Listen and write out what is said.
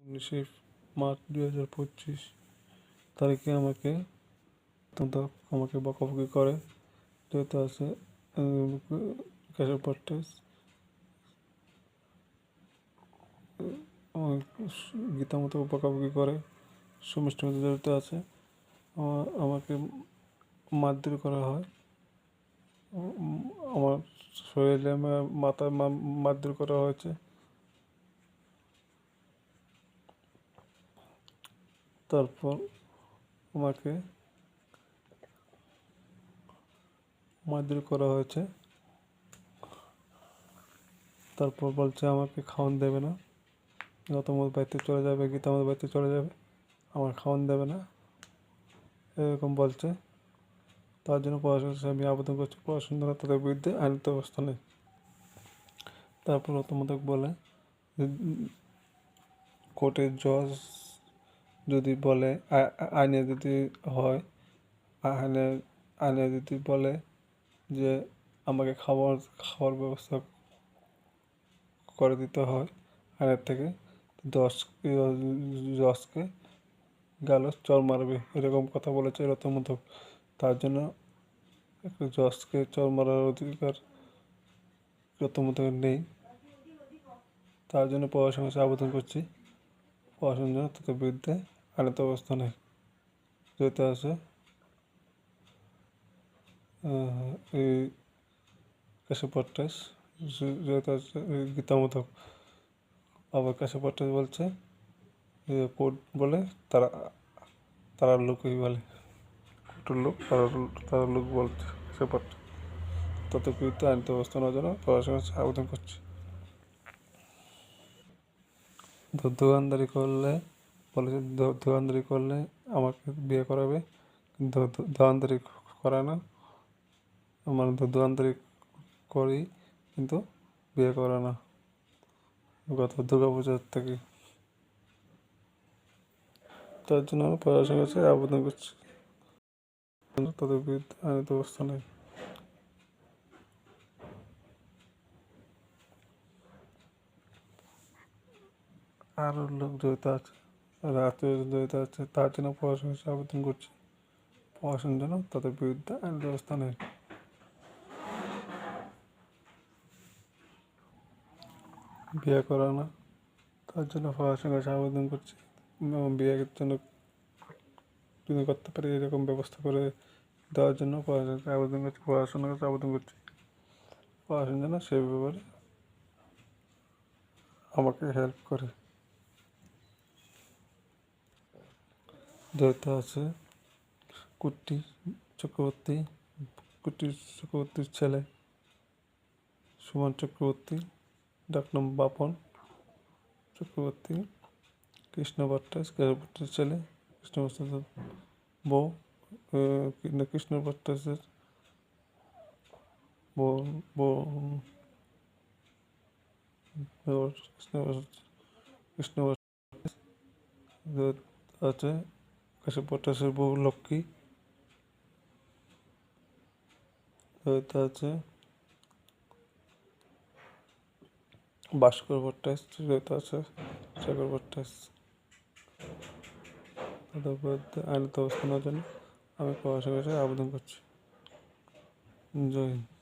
19 March 2025 তারিখে আমাকে আমাকে বকাবকি করে, যেহেতু আছে ক্যাশে পারচেজ গীতা মতো বকাবকি করে, সুমিষ্ট মতো জড়িত আছে। আমাকে মারধর করা হয়, আমার শরীরে মাথায় মারধর করা হয়েছে। তারপর আমাকে মারধর করা হয়েছে। তারপর বলছে আমাকে খাওয়ান দেবে না, যত মত বাড়িতে চলে যাবে, গীতা আমাদের বাড়িতে চলে যাবে, আমার খাওয়ান দেবে না, এরকম বলছে। তার জন্য পড়াশোনা আমি আবেদন করছি, পড়াশোনা তাদের বিরুদ্ধে আইনত ব্যবস্থা নেই। তারপর প্রথমতক বলে কোর্টের জজ যদি বলে, আইনে যদি হয়, আইনে যদি বলে যে আমাকে খাওয়ার ব্যবস্থা করে দিতে হয় আইনের থেকে, জজকে গেল চর মারবে, এরকম কথা বলেছে রতমতক। তার জন্য একটা জজকে চর মারার অধিকার রতমতক নেই। তার জন্য পড়াশোনার কাছে আবেদন করছি, পড়াশোনার জন্য তাদের বিরুদ্ধে আইনত ব্যবস্থা নেই। যেহেতু আছে এই ক্যাশে পারচেজ, যেহেতু আছে গীতা মতো আবার ক্যাশে পারচেজ বলছে, কোর্ট বলে তারা তারা লোকই বলে, কোর্টের লোক তারা লোক বলছে ক্যাশে পারচেজ। তাদের বিরুদ্ধে আইনত ব্যবস্থা নেওয়ার জন্য পড়াশোনার কাছে আবেদন করছি। দোকানদারি করলে বলেছে, দোকানদারি করলে আমাকে বিয়ে করাবে, কিন্তু দোকানদারি করে না, মানে দোকানদারি করি কিন্তু বিয়ে করে না, গত দুর্গাপূজার থেকে। তার জন্য আমি পড়াশোনার কাছে আবেদন করছি, তাদের বিরুদ্ধে আইনত ব্যবস্থা নেই। আরও লোক জড়িত আছে, রাতে জড়িত আছে, তার জন্য পড়াশোনার কাছে আবেদন করছি, পড়াশোনার জন্য তাদের বিরুদ্ধে আইন ব্যবস্থা নেই। বিয়ে করে না, তার জন্য পড়াশোনার কাছে আবেদন করছি, বিয়ের জন্য যদি করতে পারি এরকম ব্যবস্থা করে দেওয়ার জন্য পড়াশোনার আবেদন করছি, পড়াশোনার কাছে আবেদন করছি, পড়াশোনার জন্য সেই ব্যাপারে আমাকে হেল্প করে। জড়িত আছে কুট্টি চক্রবর্তী, কুট্টি চক্রবর্তীর ছেলে সুমন চক্রবর্তী, ডাকনাম বাপন চক্রবর্তী, কৃষ্ণ ভট্টাচার্যের ছেলে, কৃষ্ণ ভট্টাচার্যের বউ, কৃষ্ণ ভট্টাচার্যের বউ কৃষ্ণ আছে, কাশী ভট্টাচার্যের বউ লক্ষ্মী, আছে ভাস্কর ভট্টাচার্য, আছে সাগর ভট্টাচার্য। তাদের বিরুদ্ধে আইনত ব্যবস্থা নেওয়ার জন্য আমি পড়াশোনার কাছে আবেদন করছি। জয় হিন্দ।